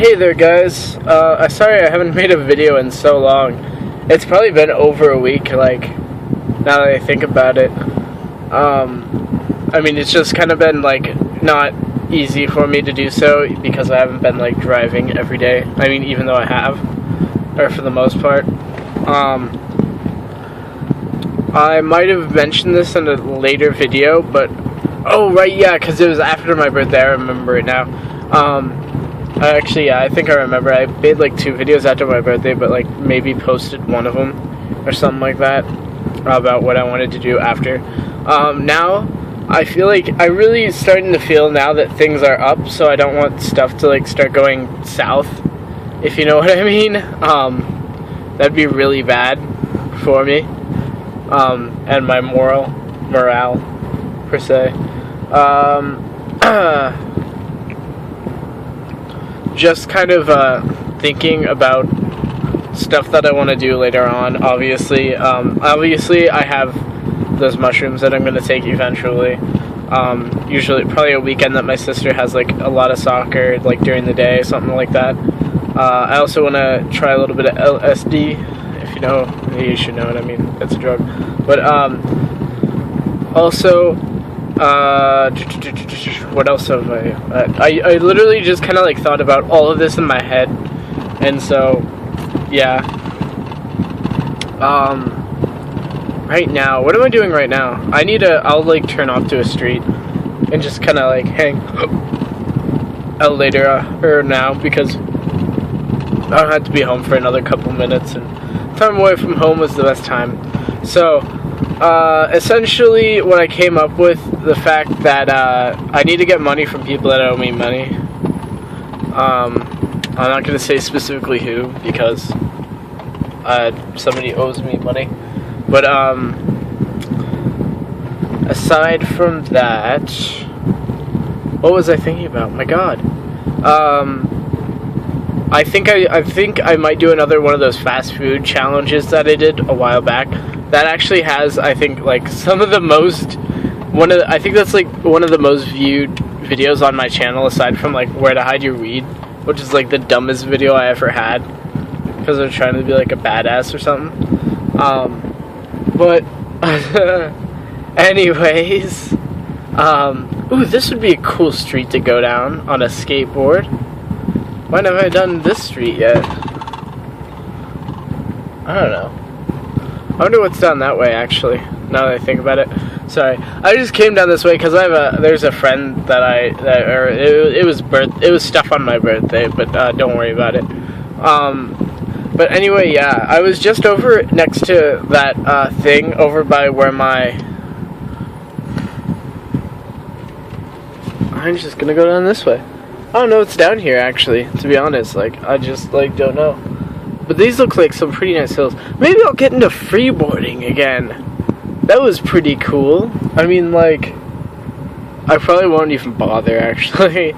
Hey there guys, sorry I haven't made a video in so long. It's probably been over a week, like, now that I think about it. I mean, it's just kind of been, like, not easy for me to do so because I haven't been, like, driving every day. I mean, even though I have, or for the most part. I might have mentioned this in a later video, but, oh, right, yeah, because it was after my birthday, I remember it now. Actually, yeah, I think I remember. I made like 2 videos after my birthday, but like maybe posted one of them or something like that about what I wanted to do after. Now, I feel like I'm really starting to feel now that things are up, so I don't want stuff to like start going south, if you know what I mean. That'd be really bad for me, and my morale, per se. Just kind of thinking about stuff that I want to do later on. Obviously, I have those mushrooms that I'm going to take eventually. Usually, probably a weekend that my sister has like a lot of soccer, like during the day, something like that. I also want to try a little bit of LSD. If you know, you should know what I mean. It's a drug. But also. What else have I literally just kind of like thought about all of this in my head, and so yeah. Right now, what am I doing right now? I'll like turn off to a street and just kind of like hang out later or now, because I don't have to be home for another couple minutes, and time away from home was the best time. So essentially what I came up with, the fact that I need to get money from people that owe me money. I'm not going to say specifically who, because somebody owes me money. But aside from that, what was I thinking about? My God. I think I might do another one of those fast food challenges that I did a while back. That actually has, I think, like some of the most, I think that's like one of the most viewed videos on my channel, aside from like where to hide your weed, which is like the dumbest video I ever had, because I was trying to be like a badass or something. But anyways, ooh, this would be a cool street to go down on a skateboard. Why haven't I done this street yet? I don't know. I wonder what's down that way, actually, now that I think about it. Sorry, I just came down this way because there's a friend that it was stuff on my birthday, but don't worry about it. But anyway, yeah, I was just over next to that thing over by where I'm just gonna go down this way. I don't know what's down here, actually, to be honest. Like, I just, like, don't know. But these look like some pretty nice hills. Maybe I'll get into freeboarding again. That was pretty cool. I mean, like, I probably won't even bother, actually.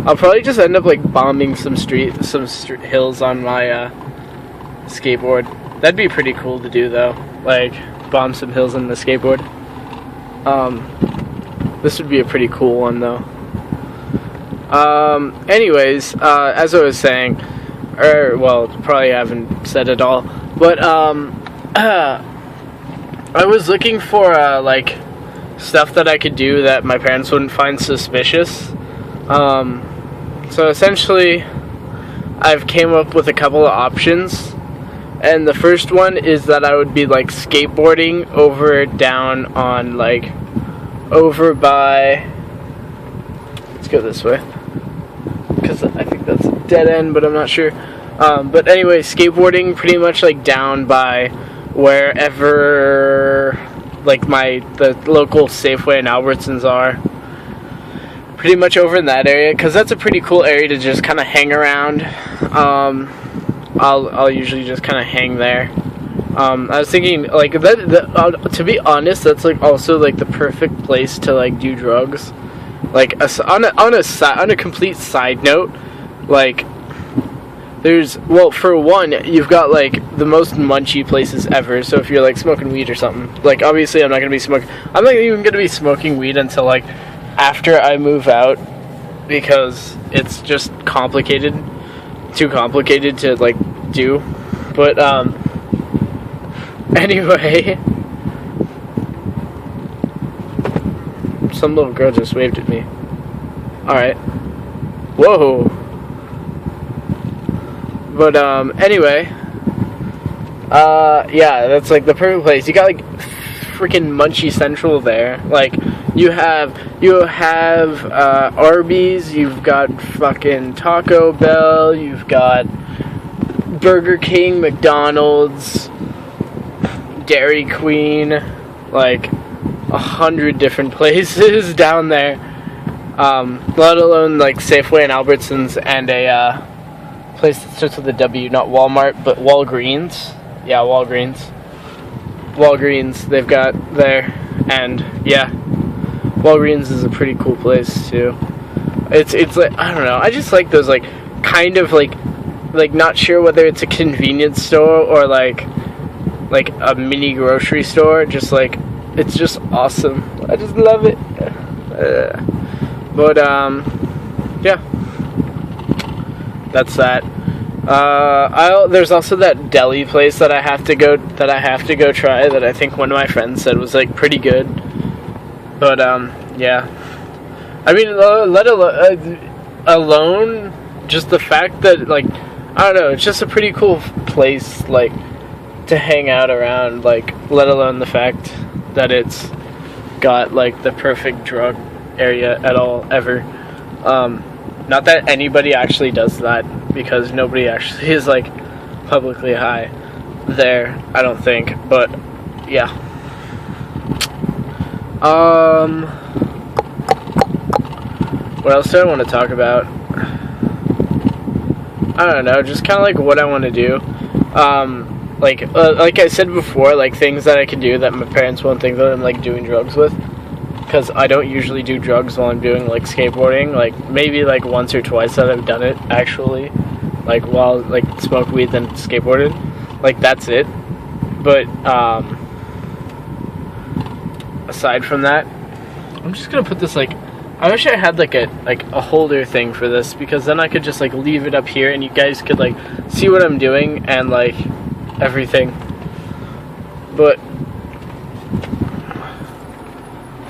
I'll probably just end up, like, bombing some hills on my, skateboard. That'd be pretty cool to do, though. Like, bomb some hills on the skateboard. This would be a pretty cool one, though. Anyways, as I was saying, well, probably haven't said it all, but, I was looking for, like, stuff that I could do that my parents wouldn't find suspicious. So essentially, I've came up with a couple of options, and the first one is that I would be, like, skateboarding down on, like, over by, let's go this way, because I think that's a dead end, but I'm not sure. But anyway, skateboarding pretty much like down by wherever like the local Safeway and Albertsons are. Pretty much over in that area, because that's a pretty cool area to just kind of hang around. I'll usually just kind of hang there. I was thinking like to be honest, that's like also like the perfect place to like do drugs. Like on a complete side note, like well, for one, you've got like the most munchy places ever. So if you're like smoking weed or something, like obviously I'm not even gonna be smoking weed until like after I move out, because it's just complicated too complicated to like do. But anyway, some little girl just waved at me. Alright. Whoa. But anyway, yeah, that's like the perfect place. You got like freaking Munchie Central there. Like you have Arby's, you've got fucking Taco Bell, you've got Burger King, McDonald's, Dairy Queen, like 100 different places down there. Let alone like Safeway and Albertsons and a place that starts with a W, not Walmart, but Walgreens. Yeah, Walgreens they've got there, and yeah, Walgreens is a pretty cool place too. It's like, I don't know, I just like those like kind of like not sure whether it's a convenience store or like a mini grocery store, just like it's just awesome. I just love it. But yeah, that's that. There's also that deli place that I have to go try, that I think one of my friends said was like pretty good. But yeah, I mean, let alone just the fact that, like, I don't know, it's just a pretty cool place like to hang out around, like, let alone the fact that it's got like the perfect drug area at all ever. Not that anybody actually does that, because nobody actually is like publicly high there, I don't think, but yeah. What else do I want to talk about? I don't know, just kind of like what I want to do. Like I said before, like things that I can do that my parents won't think that I'm like doing drugs with. Because I don't usually do drugs while I'm doing like skateboarding. Like maybe like once or twice that I've done it actually, like while like smoked weed and skateboarded. Like that's it. But aside from that, I'm just gonna put this like, I wish I had like a holder thing for this, because then I could just like leave it up here and you guys could like see what I'm doing and like everything. But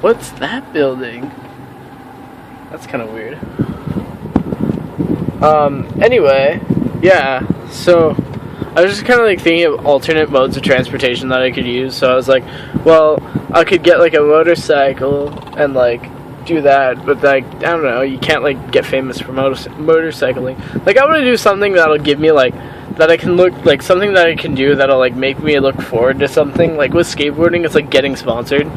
what's that building? That's kind of weird. Anyway, yeah, so I was just kind of like thinking of alternate modes of transportation that I could use. So I was like, well, I could get like a motorcycle and like do that, but like, I don't know, you can't like get famous for motorcycling. Like I want to do something that'll give me like, that I can look like, something that I can do that'll like make me look forward to something. Like with skateboarding, it's like getting sponsored.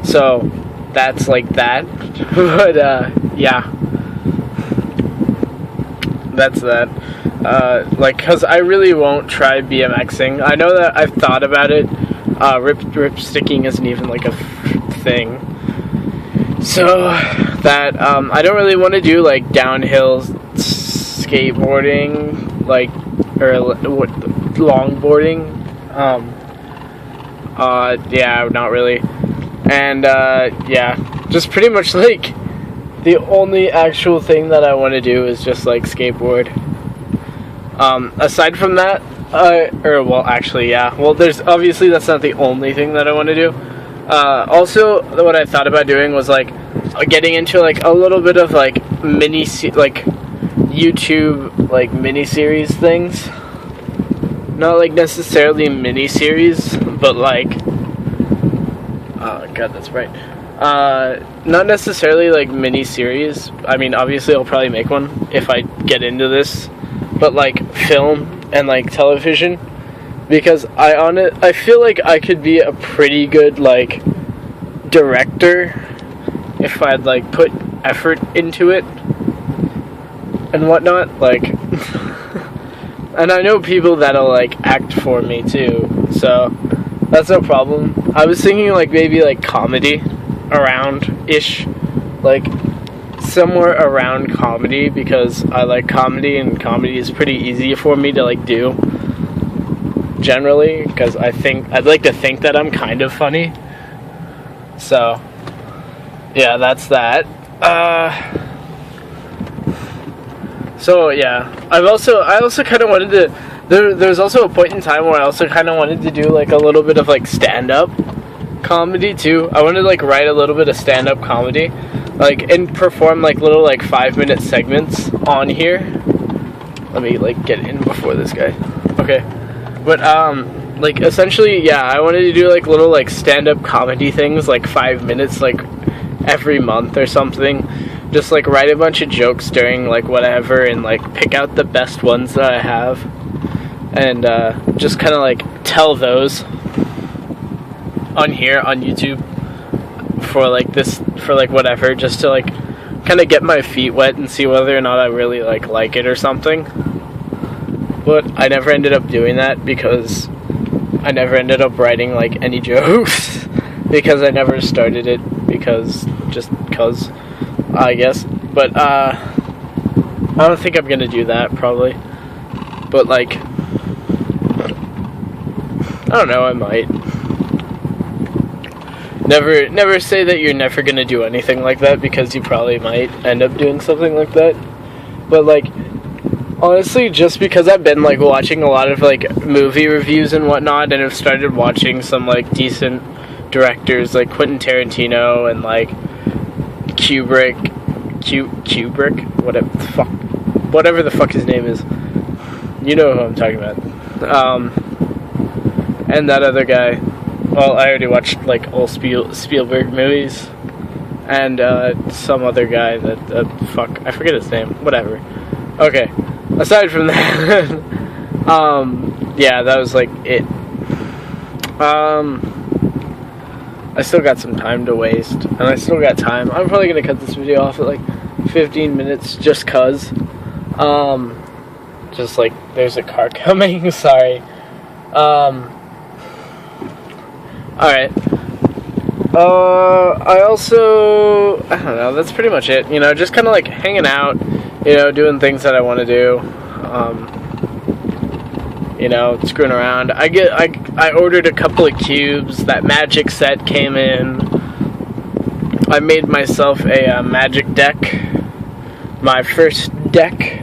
So that's like that. But yeah, that's that. Like, cause I really won't try BMXing. I know that I've thought about it. Rip sticking isn't even like a thing. So that I don't really want to do like downhill skateboarding, like, or what, longboarding. Yeah, not really. And yeah, just pretty much like the only actual thing that I want to do is just like skateboard. Aside from that, or well, actually, yeah. Well, there's obviously that's not the only thing that I want to do. Also, what I thought about doing was like getting into like a little bit of like like YouTube like mini-series things. Not like necessarily mini-series, but like, oh god, that's right. Not necessarily like mini-series. I mean, obviously I'll probably make one if I get into this, but like film and like television, because I feel like I could be a pretty good like director if I'd like put effort into it and whatnot, like and I know people that'll like act for me too, so that's no problem. I was thinking like maybe like comedy around-ish, like somewhere around comedy, because I like comedy and comedy is pretty easy for me to like do generally, because I'd like to think that I'm kind of funny. So yeah, that's that. So yeah, I also kind of wanted to. There's also a point in time where I also kind of wanted to do like a little bit of like stand-up comedy too. I wanted to like write a little bit of stand-up comedy, like, and perform like little like 5-minute segments on here. Let me like get in before this guy. Okay, but like essentially, yeah, I wanted to do like little like stand-up comedy things, like 5 minutes, like every month or something. Just like write a bunch of jokes during like whatever, and like pick out the best ones that I have, and just kind of like tell those on here on YouTube for like this, for like whatever, just to like kind of get my feet wet and see whether or not I really like it or something. But I never ended up doing that because I never ended up writing like any jokes because I never started it because I guess. But I don't think I'm gonna do that probably. But like, I don't know, I might. Never say that you're never gonna do anything like that, because you probably might end up doing something like that. But like, honestly, just because I've been like watching a lot of like movie reviews and whatnot, and have started watching some like decent directors like Quentin Tarantino and like Kubrick, whatever the fuck his name is. You know who I'm talking about. And that other guy. Well, I already watched like all Spielberg movies, and some other guy that fuck, I forget his name. Whatever. Okay. Aside from that, yeah, that was like it. I still got some time to waste, and I still got time. I'm probably gonna cut this video off at like 15 minutes, just cause. Just like there's a car coming. Sorry. Alright. I don't know, that's pretty much it. You know, just kind of like hanging out, you know, doing things that I want to do. You know, screwing around. I ordered a couple of cubes. That magic set came in. I made myself a magic deck. My first deck,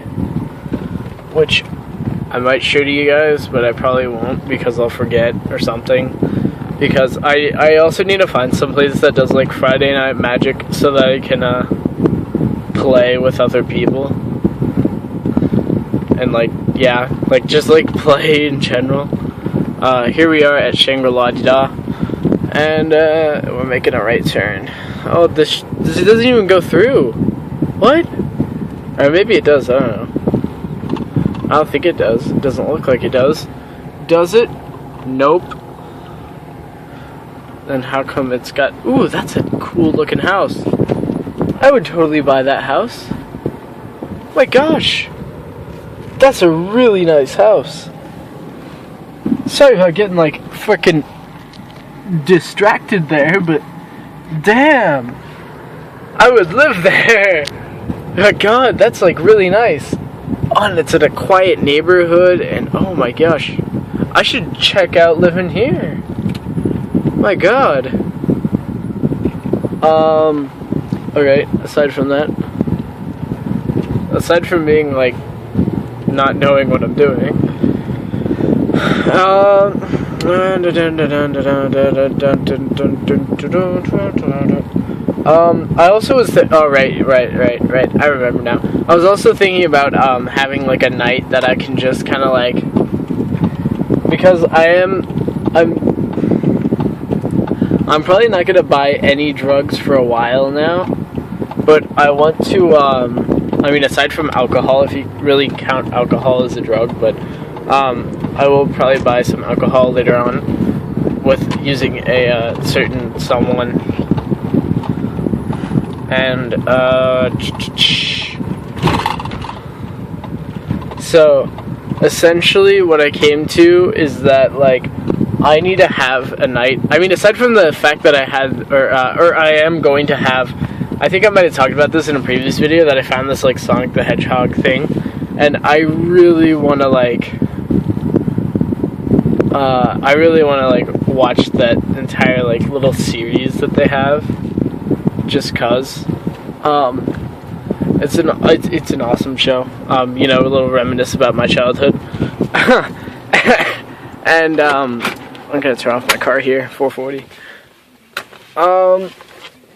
which I might show to you guys, but I probably won't because I'll forget or something. Because I also need to find some place that does like Friday Night Magic so that I can play with other people. And like, yeah, like just like play in general. Here we are at Shangri-La-Di-Da, and we're making a right turn. Oh, this doesn't even go through. What? Or maybe it does, I don't know. I don't think it does. It doesn't look like it does. Does it? Nope. Then how come it's got... Ooh, that's a cool looking house. I would totally buy that house. My gosh. That's a really nice house. Sorry about getting like freaking distracted there, but damn. I would live there. My god, that's like really nice. Oh, and it's in a quiet neighborhood, and oh my gosh. I should check out living here. My god. Okay, aside from that, aside from being like not knowing what I'm doing, I also was right, I remember now. I was also thinking about having like a night that I can just kind of like, because I'm probably not going to buy any drugs for a while now, but I want to, I mean, aside from alcohol, if you really count alcohol as a drug, but I will probably buy some alcohol later on with using a certain someone, and, so, essentially what I came to is that, like, I need to have a night. I mean, aside from the fact that I had, or I am going to have, I think I might have talked about this in a previous video, that I found this, like, Sonic the Hedgehog thing, and I really want to, like, watch that entire, like, little series that they have, just cause. It's an awesome show. You know, a little reminisce about my childhood. And I'm gonna turn off my car here, 440.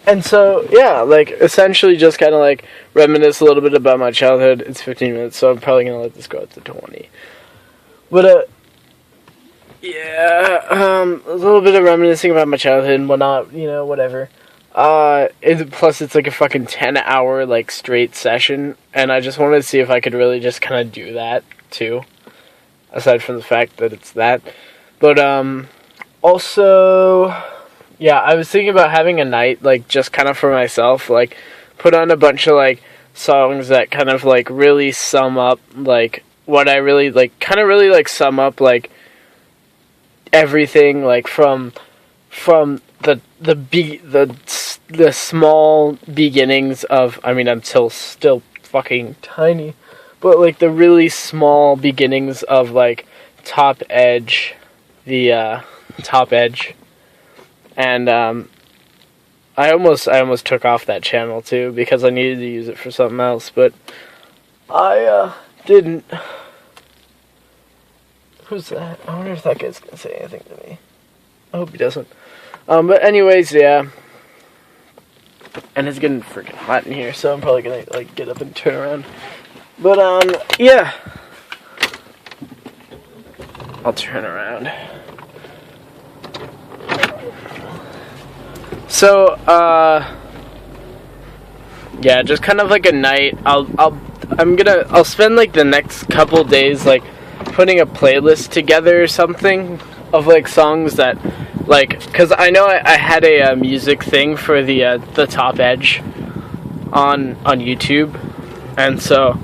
And so, yeah, like, essentially just kind of, like, reminisce a little bit about my childhood. It's 15 minutes, so I'm probably going to let this go up to 20. But, yeah, a little bit of reminiscing about my childhood and whatnot, you know, whatever. Plus, it's, like, a fucking 10-hour, like, straight session, and I just wanted to see if I could really just kind of do that, too. Aside from the fact that it's that. But, also... yeah, I was thinking about having a night, like, just kind of for myself, like, put on a bunch of, like, songs that kind of, like, really sum up, like, what I really, like, kind of really, like, sum up, like, everything, like, from the small beginnings of, I mean, I'm still fucking tiny, but, like, the really small beginnings of, like, Top Edge, Top Edge. And, I almost took off that channel, too, because I needed to use it for something else, but I, didn't. Who's that? I wonder if that guy's gonna say anything to me. I hope he doesn't. But anyways, yeah. And it's getting freaking hot in here, so I'm probably gonna, like, get up and turn around. But, yeah. I'll turn around. So, yeah, just kind of like a night. I'll spend like the next couple days like putting a playlist together or something of like songs that, like, cause I know I had a music thing for the Top Edge on YouTube, and so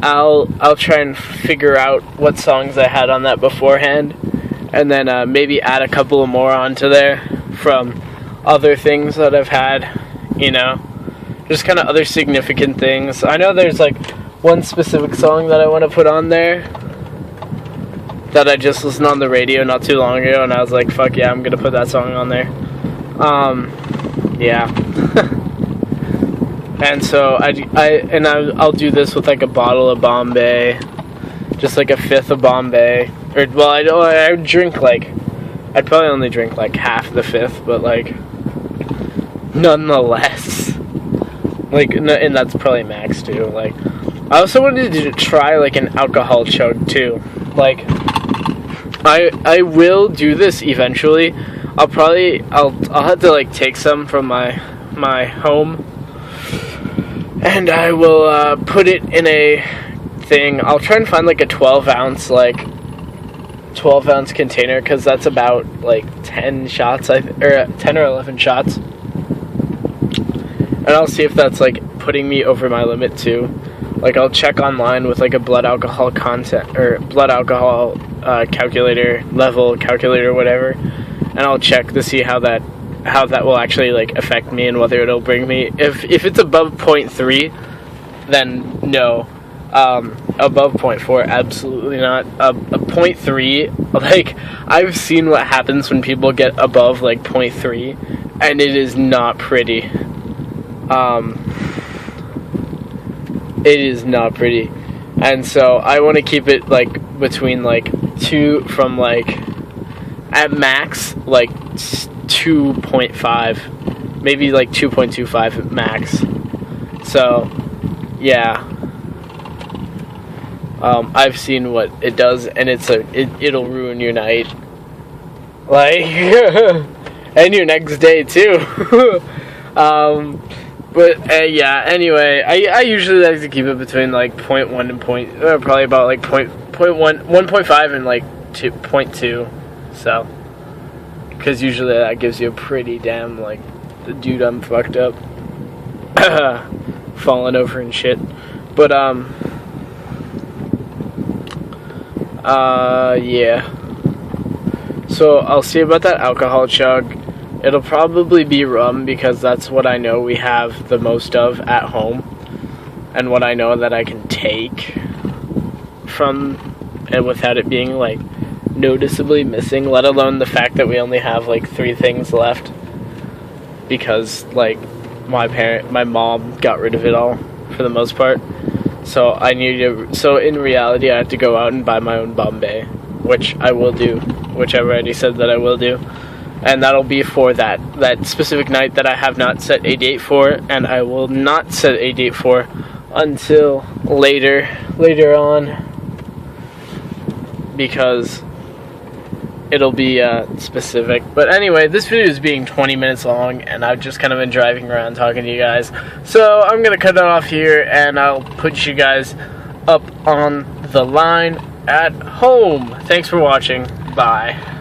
I'll try and figure out what songs I had on that beforehand, and then maybe add a couple more onto there from other things that I've had, you know, just kind of other significant things. I know there's like one specific song that I want to put on there that I just listened on the radio not too long ago, and I was like, fuck yeah, I'm gonna put that song on there. Yeah. And so I'll do this with like a bottle of Bombay, just like a fifth of Bombay, or well, I drink like, I'd probably only drink like half the fifth, but like, nonetheless, like, and that's probably max too. Like, I also wanted to try like an alcohol chug too. Like, I will do this eventually. I'll have to like take some from my home, and I will put it in a thing. I'll try and find like a 12-ounce container, because that's about like 10 shots, or 10 or 11 shots. And I'll see if that's like putting me over my limit too. Like, I'll check online with like a blood alcohol calculator, level calculator, whatever, and I'll check to see how that will actually like affect me and whether it'll bring me. If it's above 0.3, then no. Above 0.4, absolutely not. A 0.3, like, I've seen what happens when people get above like 0.3, and it is not pretty. It is not pretty. And so I want to keep it like between like 2, from like at max like 2.5, maybe like 2.25 at max. So yeah, I've seen what it does, and it'll ruin your night, like, and your next day too. But yeah, anyway, I usually like to keep it between like 0.1 and probably about like 1.5 and like 2.2. So, because usually that gives you a pretty damn, like, dude, I'm fucked up, falling over and shit. But yeah. So I'll see about that alcohol chug. It'll probably be rum, because that's what I know we have the most of at home, and what I know that I can take from, and without it being like noticeably missing, let alone the fact that we only have like 3 things left, because like my mom got rid of it all for the most part. So I need to. So in reality, I have to go out and buy my own Bombay, which I will do, which I've already said that I will do, and that'll be for that specific night that I have not set a date for, and I will not set a date for until later on, because it'll be specific. But anyway, this video is being 20 minutes long, and I've just kind of been driving around talking to you guys. So I'm gonna cut it off here, and I'll put you guys up on the line at home. Thanks for watching. Bye.